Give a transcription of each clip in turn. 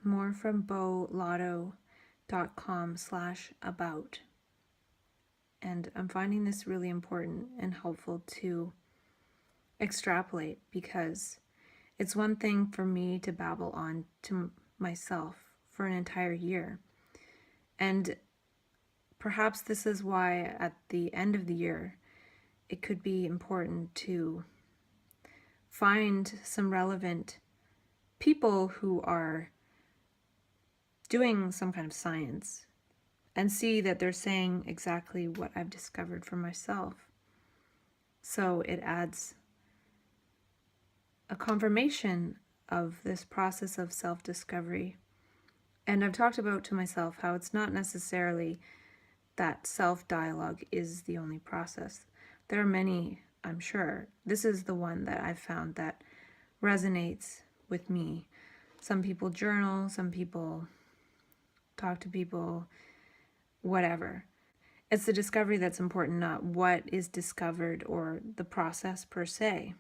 more from bolotto.com/about. And I'm finding this really important and helpful to extrapolate, because it's one thing for me to babble on to myself for an entire year. And perhaps this is why at the end of the year, it could be important to find some relevant people who are doing some kind of science and see that they're saying exactly what I've discovered for myself. So it adds a confirmation of this process of self-discovery. And I've talked about to myself how it's not necessarily that self-dialogue is the only process. There are many, I'm sure. This is the one that I've found that resonates with me. Some people journal, some people talk to people, whatever. It's the discovery that's important, not what is discovered or the process per se.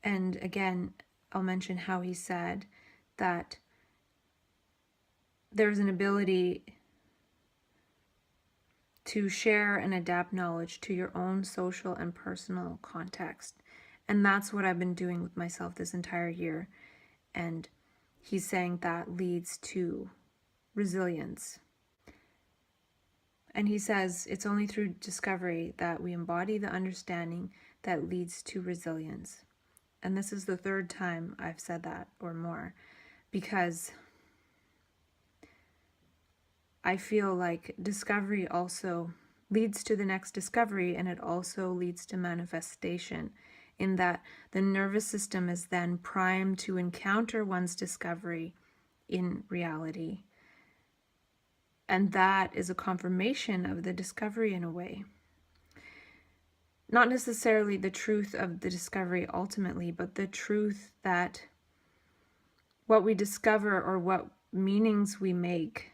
And again, I'll mention how he said that there's an ability to share and adapt knowledge to your own social and personal context. And that's what I've been doing with myself this entire year. And he's saying that leads to resilience. And he says it's only through discovery that we embody the understanding that leads to resilience. And this is the third time I've said that or more, because I feel like discovery also leads to the next discovery, and it also leads to manifestation, in that the nervous system is then primed to encounter one's discovery in reality. And that is a confirmation of the discovery in a way. Not necessarily the truth of the discovery ultimately, but the truth that what we discover or what meanings we make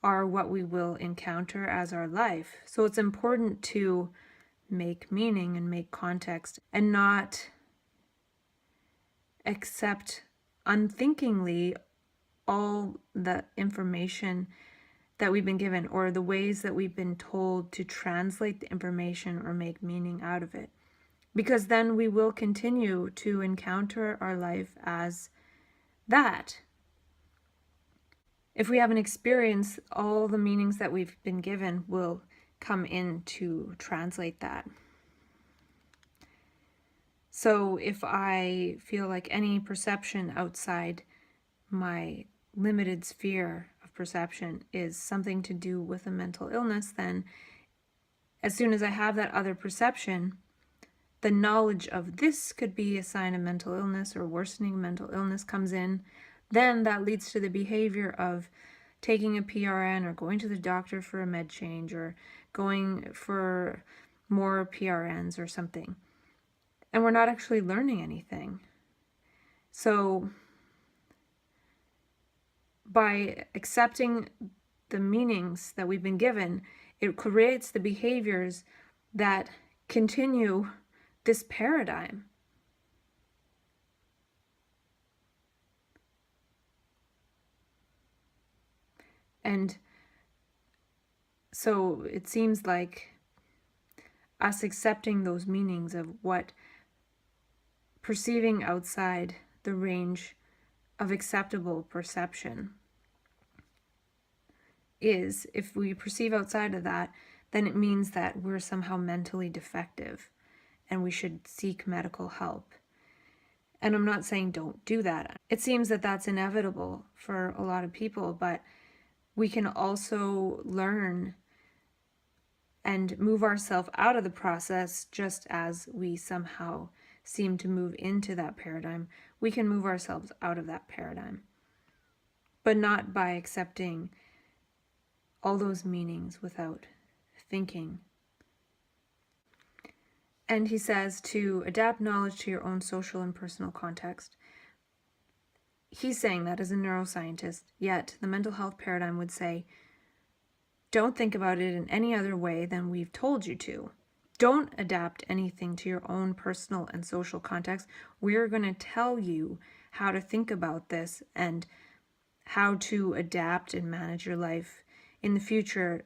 are what we will encounter as our life. So it's important to make meaning and make context and not accept unthinkingly all the information that we've been given or the ways that we've been told to translate the information or make meaning out of it. Because then we will continue to encounter our life as that. If we haven't experienced, all the meanings that we've been given will come in to translate that. So if I feel like any perception outside my limited sphere of perception is something to do with a mental illness, then as soon as I have that other perception, the knowledge of this could be a sign of mental illness or worsening mental illness comes in. Then that leads to the behavior of taking a PRN or going to the doctor for a med change or going for more PRNs or something. And we're not actually learning anything. So by accepting the meanings that we've been given, it creates the behaviors that continue this paradigm. And so it seems like us accepting those meanings of what perceiving outside the range of acceptable perception is, if we perceive outside of that, then it means that we're somehow mentally defective and we should seek medical help. And I'm not saying don't do that. It seems that that's inevitable for a lot of people, but we can also learn and move ourselves out of the process just as we somehow seem to move into that paradigm. We can move ourselves out of that paradigm, but not by accepting all those meanings without thinking. And he says to adapt knowledge to your own social and personal context. He's saying that as a neuroscientist, yet the mental health paradigm would say, don't think about it in any other way than we've told you to. Don't adapt anything to your own personal and social context. We're going to tell you how to think about this and how to adapt and manage your life in the future,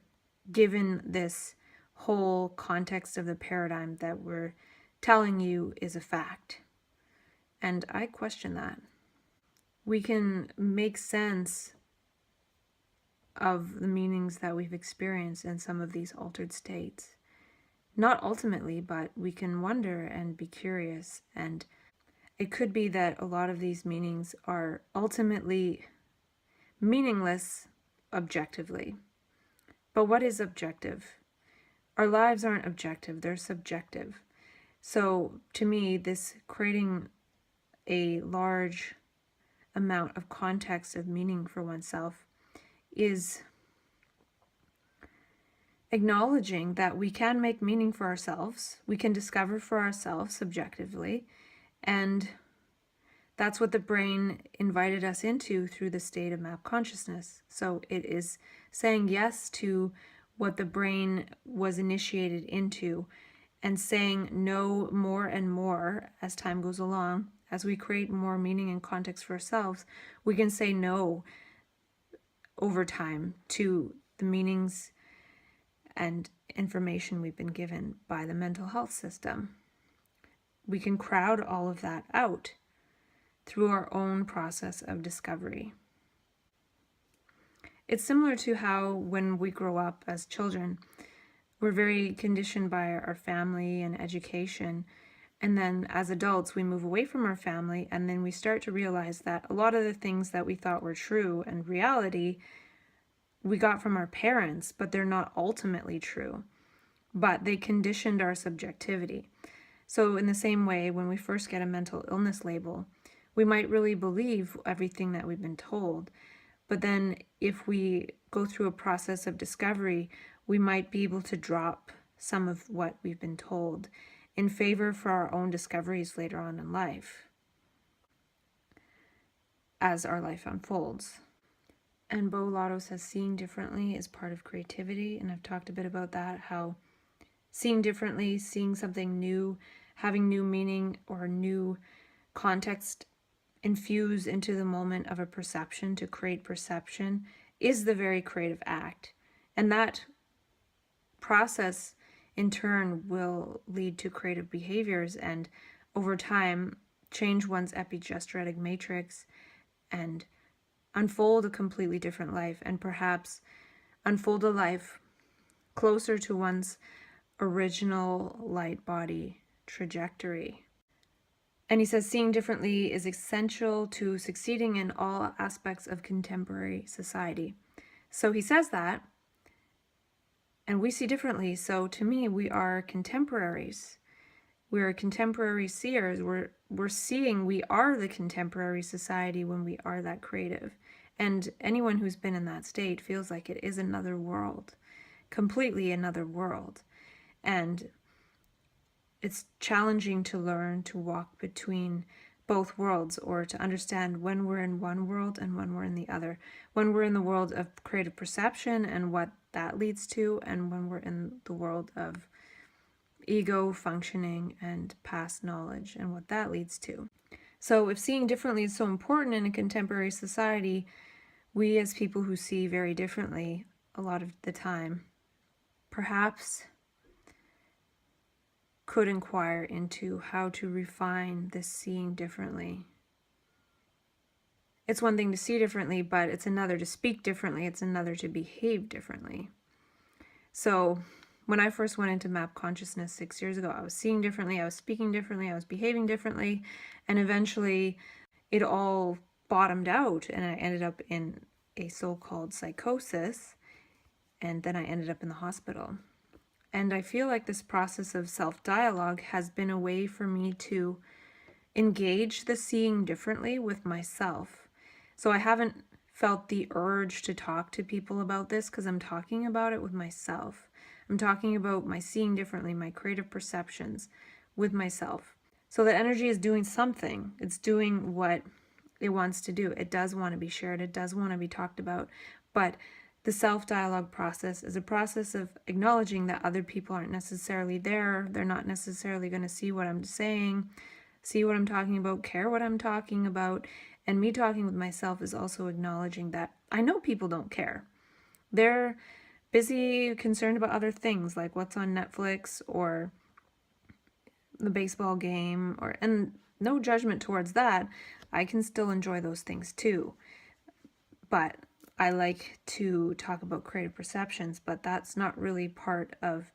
given this whole context of the paradigm that we're telling you is a fact. And I question that. We can make sense of the meanings that we've experienced in some of these altered states. Not ultimately, but we can wonder and be curious. And it could be that a lot of these meanings are ultimately meaningless objectively. But what is objective? Our lives aren't objective, they're subjective. So to me, this creating a large amount of context of meaning for oneself is acknowledging that we can make meaning for ourselves, we can discover for ourselves subjectively, and that's what the brain invited us into through the state of map consciousness. So it is saying yes to what the brain was initiated into and saying no more and more as time goes along. As we create more meaning and context for ourselves, we can say no over time to the meanings and information we've been given by the mental health system. We can crowd all of that out through our own process of discovery. It's similar to how when we grow up as children, we're very conditioned by our family and education. And then as adults, we move away from our family, and then we start to realize that a lot of the things that we thought were true and reality we got from our parents, but they're not ultimately true. But they conditioned our subjectivity. So in the same way, when we first get a mental illness label, we might really believe everything that we've been told. But then if we go through a process of discovery, we might be able to drop some of what we've been told in favor for our own discoveries later on in life as our life unfolds. And Bo Lotto says seeing differently is part of creativity, and I've talked a bit about that, how seeing differently, seeing something new, having new meaning or new context infuse into the moment of a perception to create perception is the very creative act. And that process in turn will lead to creative behaviors and over time change one's epigenetic matrix and unfold a completely different life, and perhaps unfold a life closer to one's original light body trajectory. And he says seeing differently is essential to succeeding in all aspects of contemporary society. So he says that, and we see differently. So to me, we are contemporaries. We are contemporary seers. We're seeing we are the contemporary society when we are that creative. And anyone who's been in that state feels like it is another world, completely another world. And it's challenging to learn to walk between both worlds, or to understand when we're in one world and when we're in the other. When we're in the world of creative perception and what that leads to, and when we're in the world of ego functioning and past knowledge and what that leads to. So if seeing differently is so important in a contemporary society, we as people who see very differently a lot of the time perhaps could inquire into how to refine this seeing differently. It's one thing to see differently, but it's another to speak differently. It's another to behave differently. So when I first went into map consciousness 6 years ago, I was seeing differently, I was speaking differently, I was behaving differently, and eventually it all bottomed out and I ended up in a so-called psychosis, and then I ended up in the hospital. And I feel like this process of self-dialogue has been a way for me to engage the seeing differently with myself. So I haven't felt the urge to talk to people about this because I'm talking about it with myself. I'm talking about my seeing differently, my creative perceptions with myself. So that energy is doing something. It's doing what it wants to do. It does want to be shared. It does want to be talked about. But the self-dialogue process is a process of acknowledging that other people aren't necessarily there. They're not necessarily going to see what I'm saying, see what I'm talking about, care what I'm talking about. And me talking with myself is also acknowledging that I know people don't care. They're busy, concerned about other things like what's on Netflix or the baseball game, and no judgment towards that. I can still enjoy those things too. But I like to talk about creative perceptions, but that's not really part of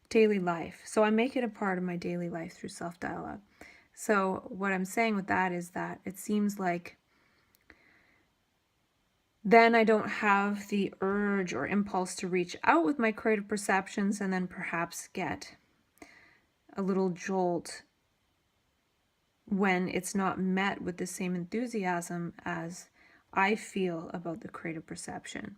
daily life. So I make it a part of my daily life through self-dialogue. So what I'm saying with that is that it seems like then I don't have the urge or impulse to reach out with my creative perceptions and then perhaps get a little jolt when it's not met with the same enthusiasm as I feel about the creative perception.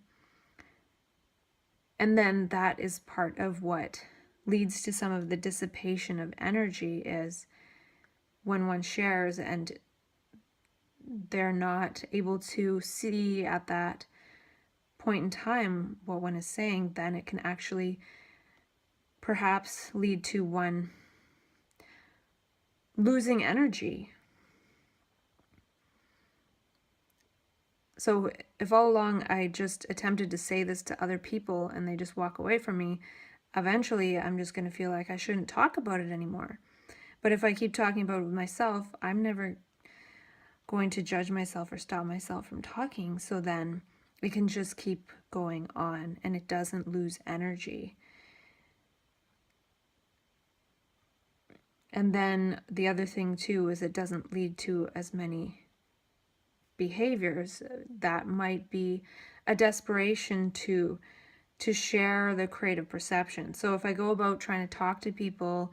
And then that is part of what leads to some of the dissipation of energy, is when one shares and they're not able to see at that point in time what one is saying, then it can actually perhaps lead to one losing energy. So if all along I just attempted to say this to other people and they just walk away from me, eventually I'm just going to feel like I shouldn't talk about it anymore. But if I keep talking about it with myself, I'm never going to judge myself or stop myself from talking. So then it can just keep going on and it doesn't lose energy. And then the other thing too is it doesn't lead to as many behaviors that might be a desperation to share the creative perception. So if I go about trying to talk to people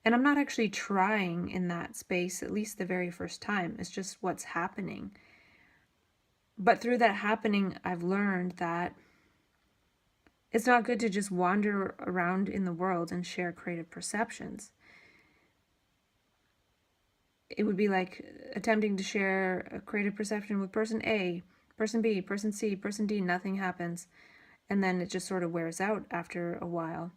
and I'm not actually trying in that space, at least the very first time, it's just what's happening. But through that happening, I've learned that it's not good to just wander around in the world and share creative perceptions. It would be like attempting to share a creative perception with person A, person B, person C, person D, nothing happens. And then it just sort of wears out after a while,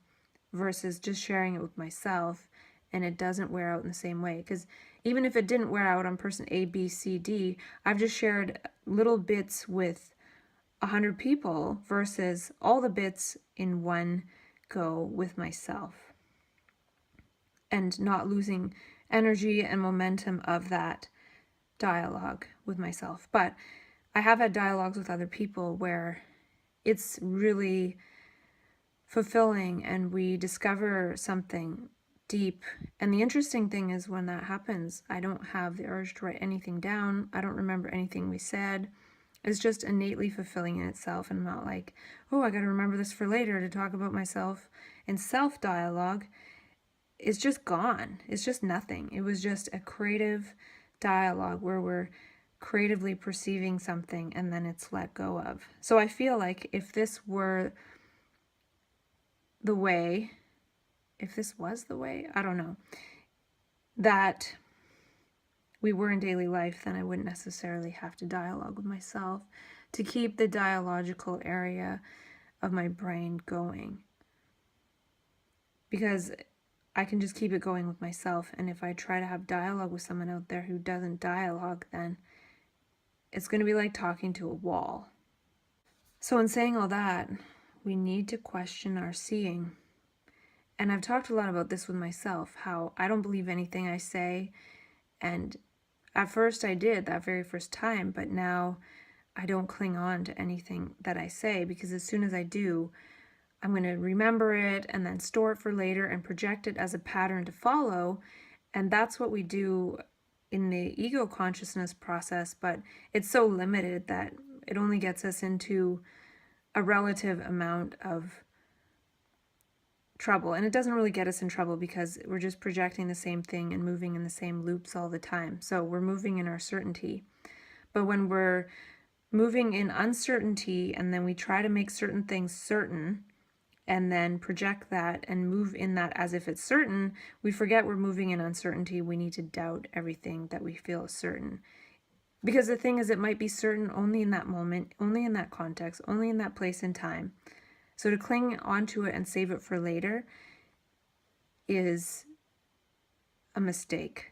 versus just sharing it with myself and it doesn't wear out in the same way. Because even if it didn't wear out on person A, B, C, D, I've just shared little bits with 100 people versus all the bits in one go with myself, and not losing energy and momentum of that dialogue with myself. But I have had dialogues with other people where it's really fulfilling and we discover something deep. And the interesting thing is when that happens, I don't have the urge to write anything down. I don't remember anything we said. It's just innately fulfilling in itself. And I'm not like, oh, I got to remember this for later to talk about myself. And self-dialogue is just gone. It's just nothing. It was just a creative dialogue where we're creatively perceiving something and then it's let go of. So I feel like if this were the way, if this was the way, I don't know, that we were in daily life, then I wouldn't necessarily have to dialogue with myself to keep the dialogical area of my brain going. Because I can just keep it going with myself. And if I try to have dialogue with someone out there who doesn't dialogue, then it's going to be like talking to a wall. So in saying all that, we need to question our seeing. And I've talked a lot about this with myself, how I don't believe anything I say. And at first I did that very first time, but now I don't cling on to anything that I say, because as soon as I do, I'm going to remember it and then store it for later and project it as a pattern to follow. And that's what we do in the ego consciousness process, but it's so limited that it only gets us into a relative amount of trouble. And it doesn't really get us in trouble because we're just projecting the same thing and moving in the same loops all the time. So we're moving in our certainty. But when we're moving in uncertainty and then we try to make certain things certain and then project that and move in that as if it's certain, we forget we're moving in uncertainty. We need to doubt everything that we feel is certain. Because the thing is, it might be certain only in that moment, only in that context, only in that place and time. So to cling onto it and save it for later is a mistake.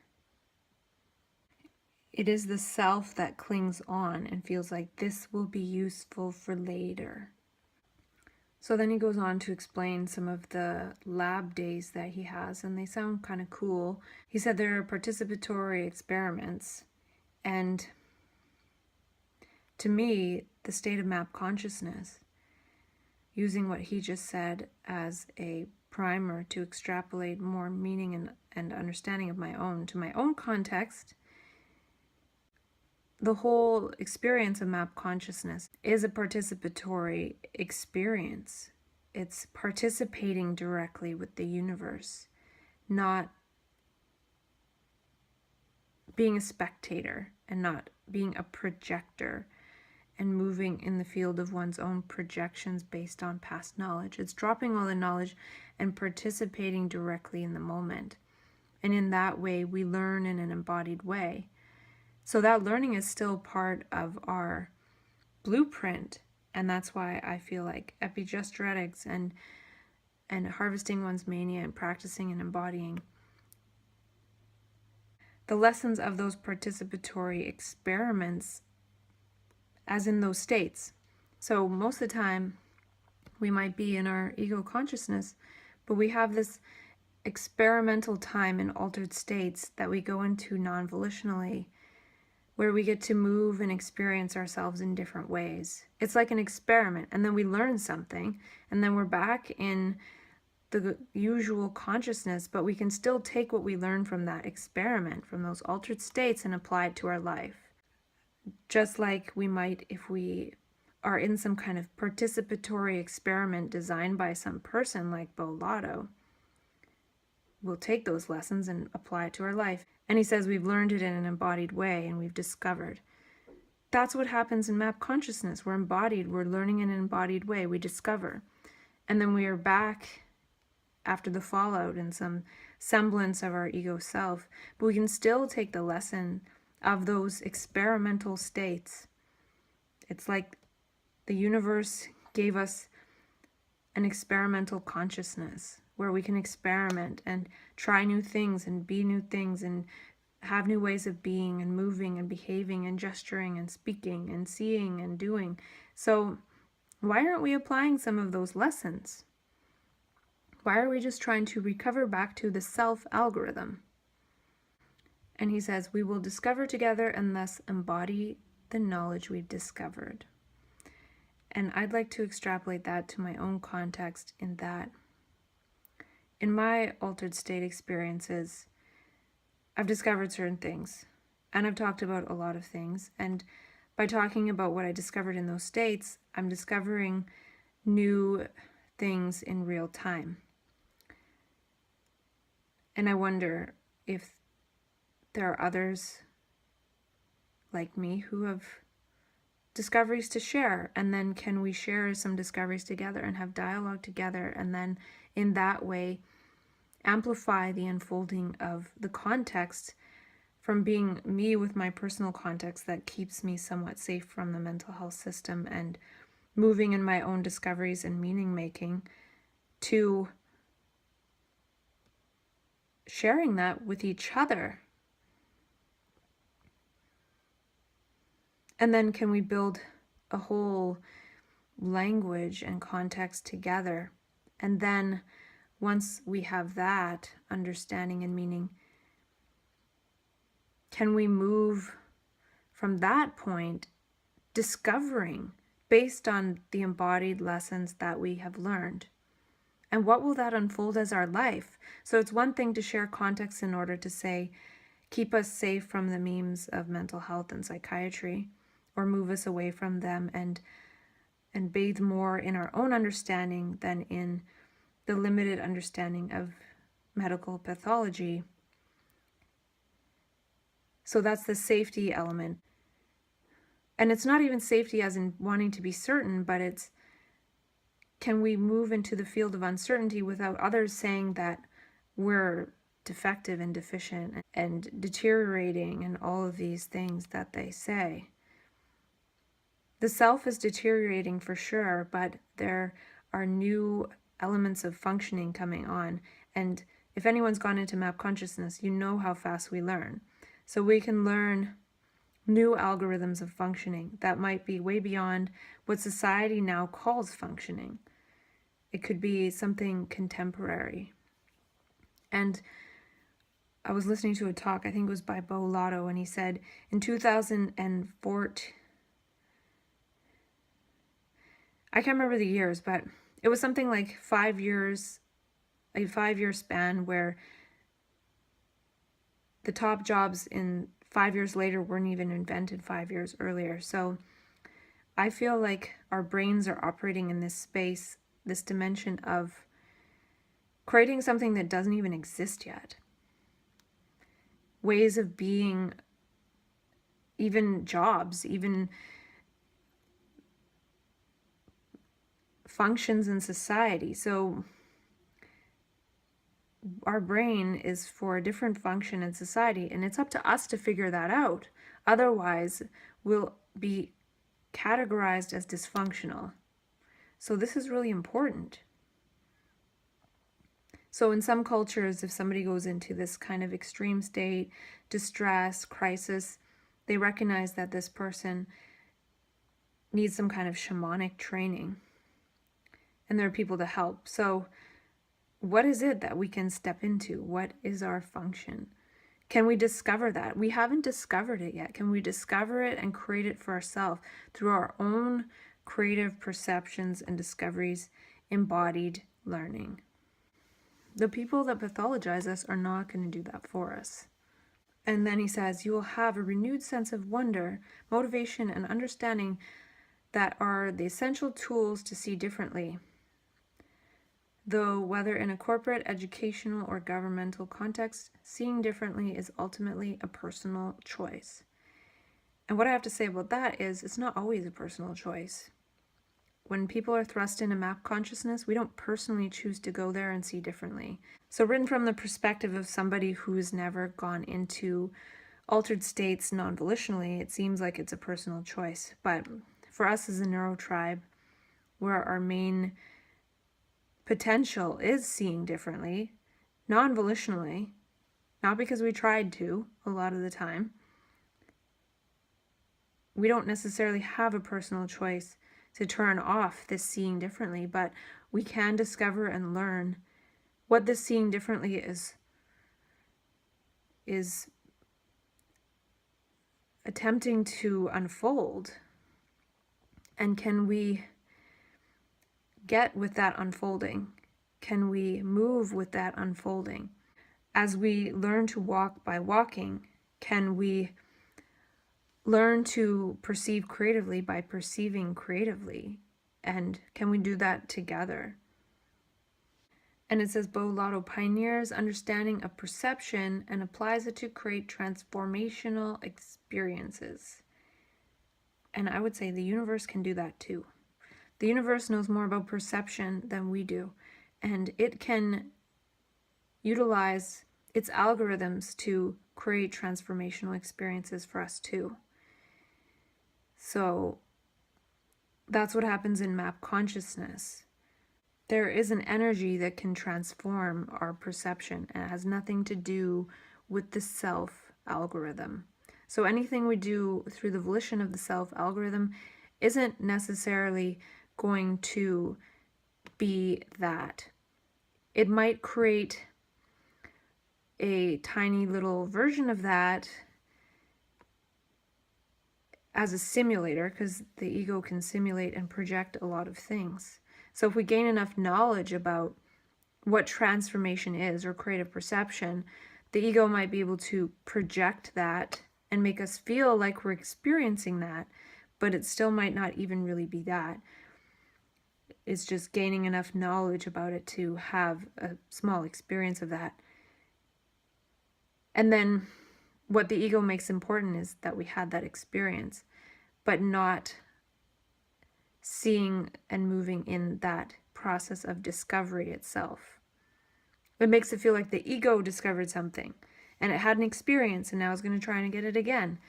It is the self that clings on and feels like this will be useful for later. So then he goes on to explain some of the lab days that he has, and they sound kind of cool. He said there are participatory experiments, and to me, the state of map consciousness, using what he just said as a primer to extrapolate more meaning and understanding of my own to my own context. The whole experience of map consciousness is a participatory experience. It's participating directly with the universe, not being a spectator and not being a projector and moving in the field of one's own projections based on past knowledge. It's dropping all the knowledge and participating directly in the moment. And in that way, we learn in an embodied way. So that learning is still part of our blueprint. And that's why I feel like epigenetics and harvesting one's mania and practicing and embodying the lessons of those participatory experiments as in those states. So most of the time we might be in our ego consciousness, but we have this experimental time in altered states that we go into non-volitionally, where we get to move and experience ourselves in different ways. It's like an experiment, and then we learn something, and then we're back in the usual consciousness, but we can still take what we learn from that experiment, from those altered states, and apply it to our life. Just like we might if we are in some kind of participatory experiment designed by some person like Bolado. We'll take those lessons and apply it to our life. And he says we've learned it in an embodied way and we've discovered. That's what happens in map consciousness. We're embodied, we're learning in an embodied way, we discover. And then we are back after the fallout in some semblance of our ego self. But we can still take the lesson of those experimental states. It's like the universe gave us an experimental consciousness where we can experiment and try new things and be new things and have new ways of being and moving and behaving and gesturing and speaking and seeing and doing. So why aren't we applying some of those lessons? Why are we just trying to recover back to the self algorithm? And he says, we will discover together and thus embody the knowledge we've discovered. And I'd like to extrapolate that to my own context in that in my altered state experiences, I've discovered certain things, and I've talked about a lot of things. And by talking about what I discovered in those states, I'm discovering new things in real time. And I wonder if there are others like me who have discoveries to share, and then can we share some discoveries together and have dialogue together, and then in that way amplify the unfolding of the context from being me with my personal context that keeps me somewhat safe from the mental health system and moving in my own discoveries and meaning making to sharing that with each other. And then can we build a whole language and context together? And then once we have that understanding and meaning, can we move from that point discovering based on the embodied lessons that we have learned? And what will that unfold as our life? So it's one thing to share context in order to say, keep us safe from the memes of mental health and psychiatry, or move us away from them and bathe more in our own understanding than in the limited understanding of medical pathology. So that's the safety element. And it's not even safety as in wanting to be certain, but it's, can we move into the field of uncertainty without others saying that we're defective and deficient and deteriorating and all of these things that they say. The self is deteriorating for sure, but there are new elements of functioning coming on. And if anyone's gone into map consciousness, you know how fast we learn. So we can learn new algorithms of functioning that might be way beyond what society now calls functioning. It could be something contemporary. And I was listening to a talk, I think it was by Lotto, and he said in 2014, I can't remember the years, but it was something like 5 years, a 5-year span where the top jobs in 5 years later weren't even invented 5 years earlier. So I feel like our brains are operating in this space, this dimension of creating something that doesn't even exist yet. Ways of being, even jobs, even functions in society. So our brain is for a different function in society, and it's up to us to figure that out. Otherwise, we'll be categorized as dysfunctional. So this is really important. So in some cultures, if somebody goes into this kind of extreme state, distress, crisis, they recognize that this person needs some kind of shamanic training. And there are people to help. So what is it that we can step into? What is our function? Can we discover that? We haven't discovered it yet. Can we discover it and create it for ourselves through our own creative perceptions and discoveries, embodied learning? The people that pathologize us are not going to do that for us. And then he says, you will have a renewed sense of wonder, motivation, and understanding that are the essential tools to see differently. Though whether in a corporate, educational, or governmental context, seeing differently is ultimately a personal choice. And what I have to say about that is it's not always a personal choice. When people are thrust into map consciousness, we don't personally choose to go there and see differently. So written from the perspective of somebody who's never gone into altered states non-volitionally, it seems like it's a personal choice. But for us as a neurotribe, where our main potential is seeing differently, non-volitionally, not because we tried to a lot of the time, we don't necessarily have a personal choice to turn off this seeing differently, but we can discover and learn what this seeing differently is attempting to unfold. And can we get with that unfolding? Can we move with that unfolding? As we learn to walk by walking, can we learn to perceive creatively by perceiving creatively? And can we do that together? And it says, Lotto pioneers understanding of perception and applies it to create transformational experiences. And I would say the universe can do that too. The universe knows more about perception than we do, and it can utilize its algorithms to create transformational experiences for us too. So that's what happens in map consciousness. There is an energy that can transform our perception, and it has nothing to do with the self algorithm. So anything we do through the volition of the self algorithm isn't necessarily going to be that. It might create a tiny little version of that as a simulator, because the ego can simulate and project a lot of things. So if we gain enough knowledge about what transformation is or creative perception, the ego might be able to project that and make us feel like we're experiencing that, but it still might not even really be that. It's just gaining enough knowledge about it to have a small experience of that. And then what the ego makes important is that we had that experience, but not seeing and moving in that process of discovery itself. It makes it feel like the ego discovered something and it had an experience and now it's going to try and get it again,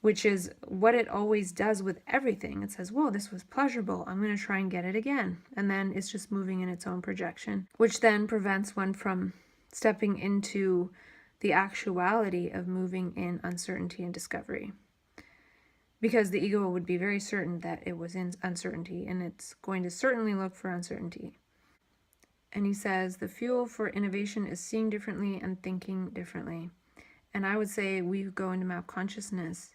which is what it always does with everything. It says, whoa, this was pleasurable. I'm going to try and get it again. And then it's just moving in its own projection, which then prevents one from stepping into the actuality of moving in uncertainty and discovery. Because the ego would be very certain that it was in uncertainty, and it's going to certainly look for uncertainty. And he says, the fuel for innovation is seeing differently and thinking differently. And I would say we who go into map consciousness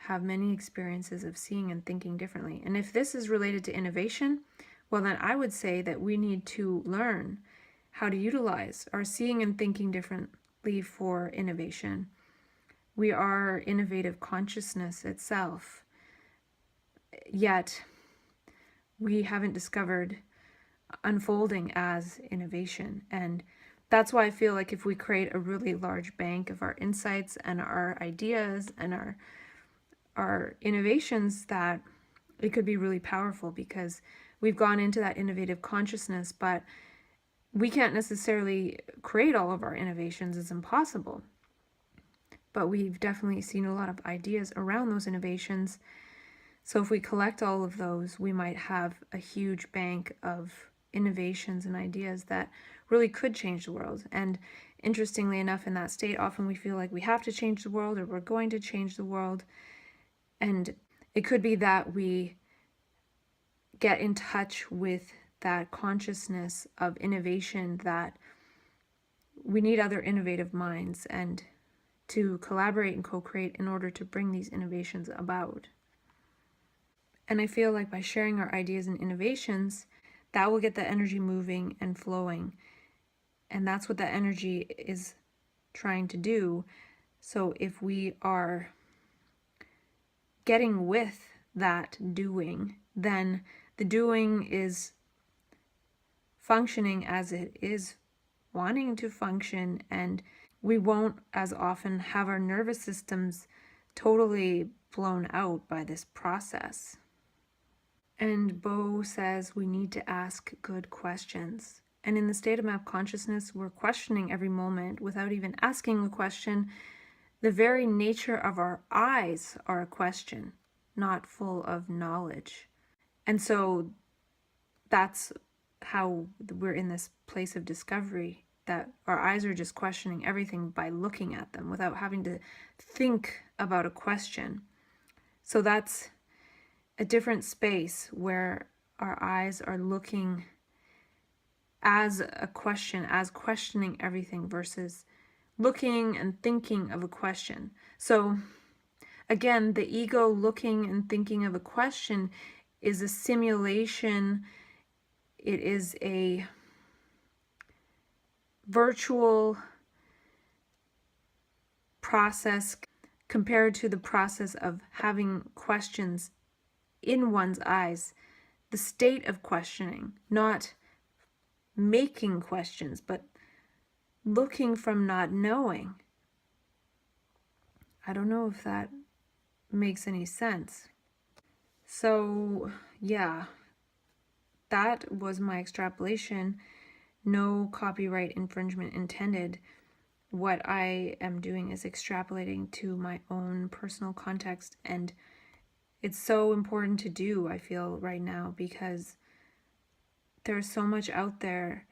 have many experiences of seeing and thinking differently. And if this is related to innovation, well, then I would say that we need to learn how to utilize our seeing and thinking differently for innovation. We are innovative consciousness itself, yet we haven't discovered unfolding as innovation. And that's why I feel like if we create a really large bank of our insights and our ideas and our innovations, that it could be really powerful, because we've gone into that innovative consciousness, but we can't necessarily create all of our innovations. It's impossible. But we've definitely seen a lot of ideas around those innovations. So if we collect all of those, we might have a huge bank of innovations and ideas that really could change the world. And interestingly enough, in that state, often we feel like we have to change the world or we're going to change the world. And it could be that we get in touch with that consciousness of innovation, that we need other innovative minds and to collaborate and co-create in order to bring these innovations about. And I feel like by sharing our ideas and innovations, that will get the energy moving and flowing. And that's what that energy is trying to do. So if we are getting with that doing, then the doing is functioning as it is wanting to function, and we won't as often have our nervous systems totally blown out by this process. And Bo says we need to ask good questions. And in the state of map consciousness, we're questioning every moment without even asking a question. The very nature of our eyes are a question, not full of knowledge. And so that's how we're in this place of discovery, that our eyes are just questioning everything by looking at them without having to think about a question. So that's a different space where our eyes are looking as a question, as questioning everything, versus looking and thinking of a question. So again, the ego looking and thinking of a question is a simulation. It is a virtual process compared to the process of having questions in one's eyes, the state of questioning, not making questions, but looking from not knowing. I don't know if that makes any sense. So yeah, that was my extrapolation. No copyright infringement intended. What I am doing is extrapolating to my own personal context, and it's so important to do, I feel, right now, because there's so much out there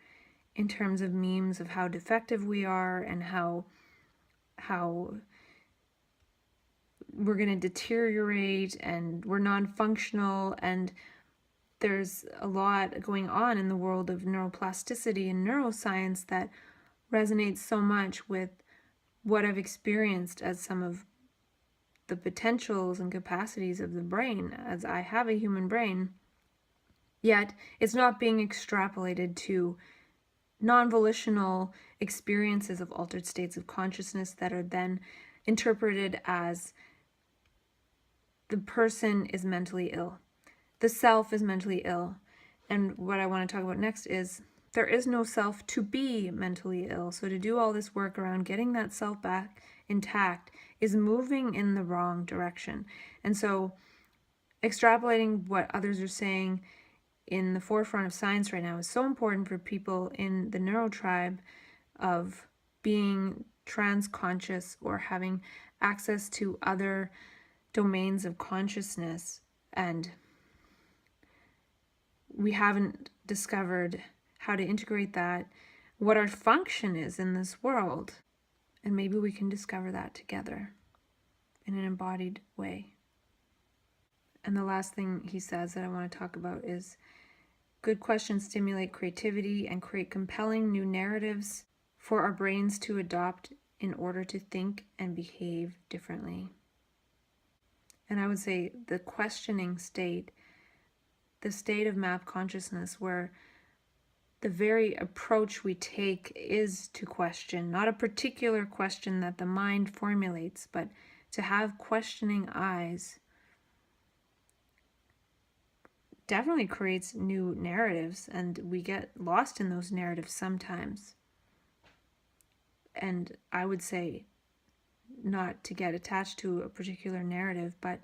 in terms of memes of how defective we are and how we're going to deteriorate and we're non-functional, and there's a lot going on in the world of neuroplasticity and neuroscience that resonates so much with what I've experienced as some of the potentials and capacities of the brain, as I have a human brain. Yet it's not being extrapolated to non-volitional experiences of altered states of consciousness that are then interpreted as the person is mentally ill, the self is mentally ill. And what I want to talk about next is there is no self to be mentally ill. So to do all this work around getting that self back intact is moving in the wrong direction. And so extrapolating what others are saying in the forefront of science right now is so important for people in the neuro tribe of being trans-conscious or having access to other domains of consciousness. And we haven't discovered how to integrate that, what our function is in this world. And maybe we can discover that together in an embodied way. And the last thing he says that I want to talk about is good questions stimulate creativity and create compelling new narratives for our brains to adopt in order to think and behave differently. And I would say the questioning state, the state of map consciousness where the very approach we take is to question, not a particular question that the mind formulates, but to have questioning eyes, definitely creates new narratives, and we get lost in those narratives sometimes. And I would say not to get attached to a particular narrative, but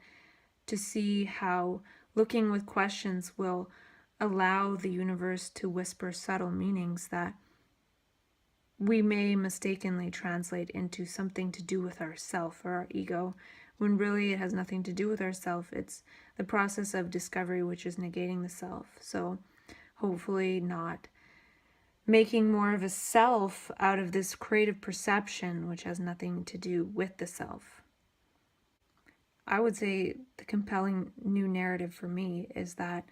to see how looking with questions will allow the universe to whisper subtle meanings that we may mistakenly translate into something to do with ourself or our ego, when really it has nothing to do with ourself. It's the process of discovery which is negating the self. So hopefully not making more of a self out of this creative perception which has nothing to do with the self. I would say the compelling new narrative for me is that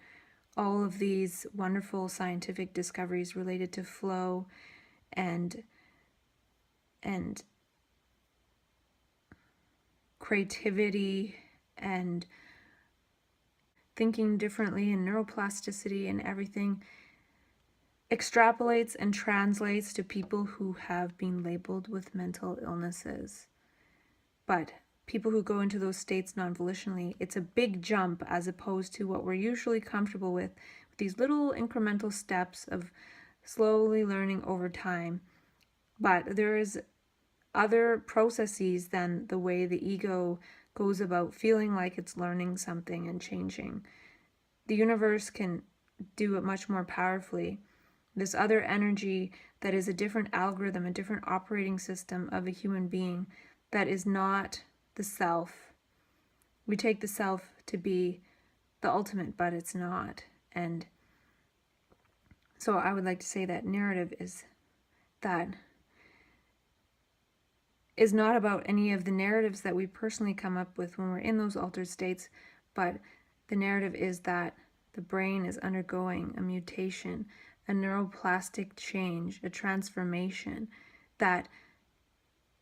all of these wonderful scientific discoveries related to flow and creativity and thinking differently and neuroplasticity and everything extrapolates and translates to people who have been labeled with mental illnesses. But people who go into those states non-volitionally, it's a big jump as opposed to what we're usually comfortable with these little incremental steps of slowly learning over time. But there is other processes than the way the ego goes about feeling like it's learning something and changing. The universe can do it much more powerfully. This other energy that is a different algorithm, a different operating system of a human being that is not the self. We take the self to be the ultimate, but it's not. And so I would like to say that narrative is not about any of the narratives that we personally come up with when we're in those altered states, but the narrative is that the brain is undergoing a mutation, a neuroplastic change, a transformation that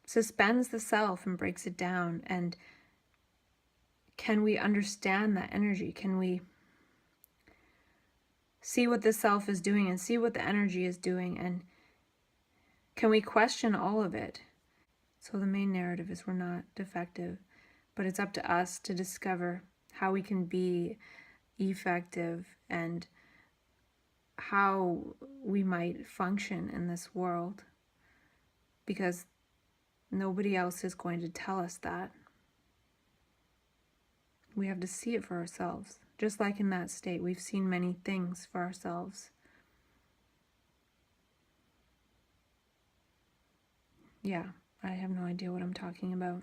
suspends the self and breaks it down. And can we understand that energy? Can we see what the self is doing and see what the energy is doing? And can we question all of it? So the main narrative is we're not defective, but it's up to us to discover how we can be effective and how we might function in this world, because nobody else is going to tell us that. We have to see it for ourselves. Just like in that state, we've seen many things for ourselves. Yeah, I have no idea what I'm talking about.